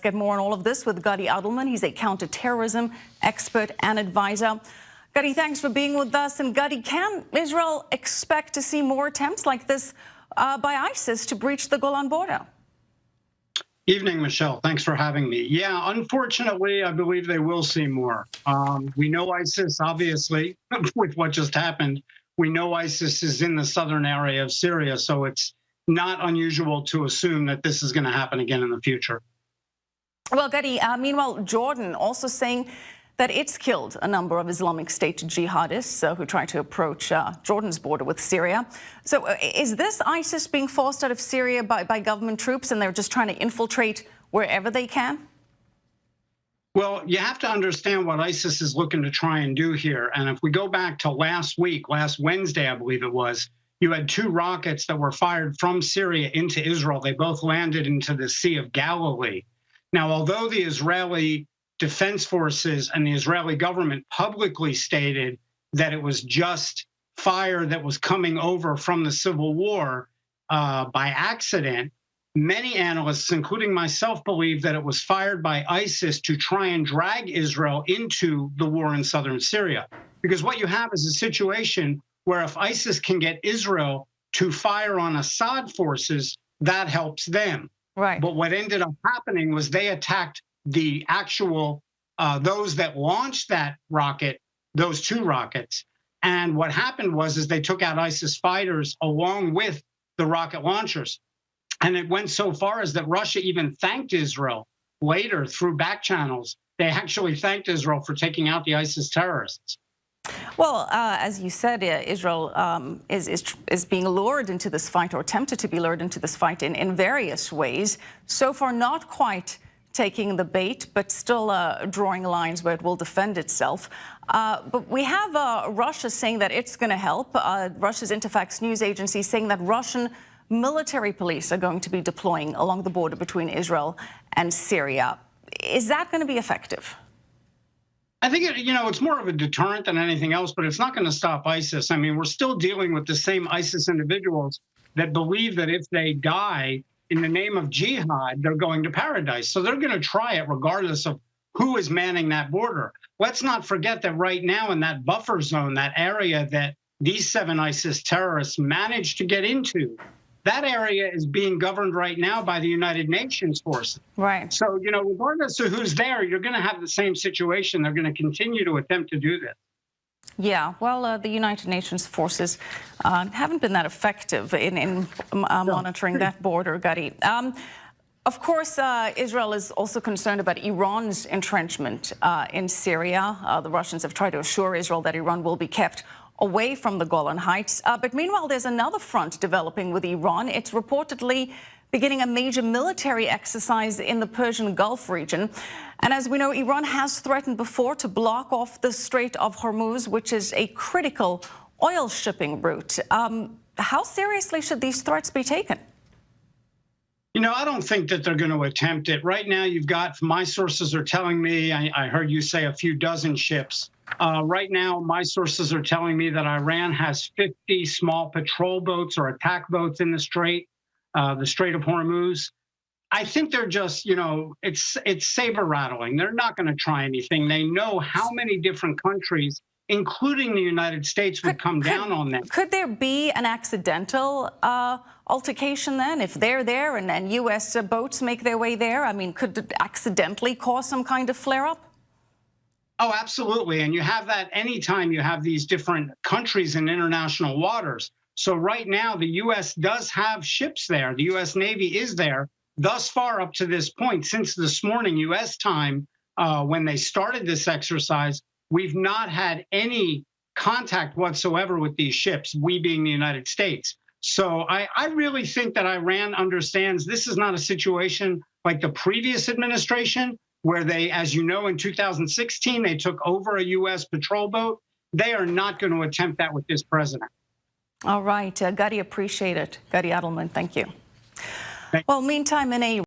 get more on all of this with Gadi Adelman. He's a counterterrorism expert and advisor. Gadi, thanks for being with us. And Gadi, can Israel expect to see more attempts like this by ISIS to breach the Golan border? Evening, Michelle. Thanks for having me. Yeah, unfortunately, I believe they will see more. We know ISIS, obviously, with what just happened. We know ISIS is in the southern area of Syria, so it's not unusual to assume that this is going to happen again in the future. Well, Gadi, meanwhile, Jordan also saying that it's killed a number of Islamic State jihadists who try to approach Jordan's border with Syria. So is this ISIS being forced out of Syria by government troops and they're just trying to infiltrate wherever they can? Well, you have to understand what ISIS is looking to try and do here. And if we go back to last Wednesday, I believe it was, you had 2 rockets that were fired from Syria into Israel. They both landed into the Sea of Galilee. Now, although the Israeli Defense Forces and the Israeli government publicly stated that it was just fire that was coming over from the civil war by accident, many analysts, including myself, believe that it was fired by ISIS to try and drag Israel into the war in southern Syria. Because what you have is a situation where if ISIS can get Israel to fire on Assad forces, that helps them. Right. But what ended up happening was they attacked the actual, those that launched that rocket, those 2 rockets. And what happened was they took out ISIS fighters along with the rocket launchers. And it went so far as that Russia even thanked Israel later through back channels. They actually thanked Israel for taking out the ISIS terrorists. Well, as you said, Israel is being lured into this fight, or attempted to be lured into this fight in various ways. So far, not quite taking the bait, but still drawing lines where it will defend itself. But we have Russia saying that it's going to help. Russia's Interfax news agency saying that Russian military police are going to be deploying along the border between Israel and Syria. Is that going to be effective? I think it's more of a deterrent than anything else, but it's not going to stop ISIS. I mean, we're still dealing with the same ISIS individuals that believe that if they die in the name of jihad, they're going to paradise. So they're going to try it regardless of who is manning that border. Let's not forget that right now in that buffer zone, that area that these 7 ISIS terrorists managed to get into, that area is being governed right now by the United Nations forces. Right. So, regardless of who's there, you're going to have the same situation. They're going to continue to attempt to do this. Yeah, well, the United Nations forces haven't been that effective in monitoring that border, Gadi. Of course, Israel is also concerned about Iran's entrenchment in Syria. The Russians have tried to assure Israel that Iran will be kept away from the Golan Heights. But meanwhile, there's another front developing with Iran. It's reportedly beginning a major military exercise in the Persian Gulf region. And as we know, Iran has threatened before to block off the Strait of Hormuz, which is a critical oil shipping route. How seriously should these threats be taken? I don't think that they're going to attempt it. Right now, you've got, my sources are telling me, I heard you say a few dozen ships. Right now, my sources are telling me that Iran has 50 small patrol boats or attack boats in the Strait of Hormuz. I think they're just, it's saber rattling. They're not going to try anything. They know how many different countries, including the United States, would come down on them. Could there be an accidental altercation then, if they're there and then U.S. boats make their way there? I mean, could it accidentally cause some kind of flare-up? Oh, absolutely. And you have that anytime you have these different countries in international waters. So right now, the U.S. does have ships there. The U.S. Navy is there. Thus far, up to this point, since this morning, U.S. time, when they started this exercise, we've not had any contact whatsoever with these ships, we being the United States. So I really think that Iran understands this is not a situation like the previous administration, where they, as you know, in 2016, they took over a U.S. patrol boat. They are not going to attempt that with this president. All right. Gadi, appreciate it. Gadi Adelman, thank you. Well, meantime, in a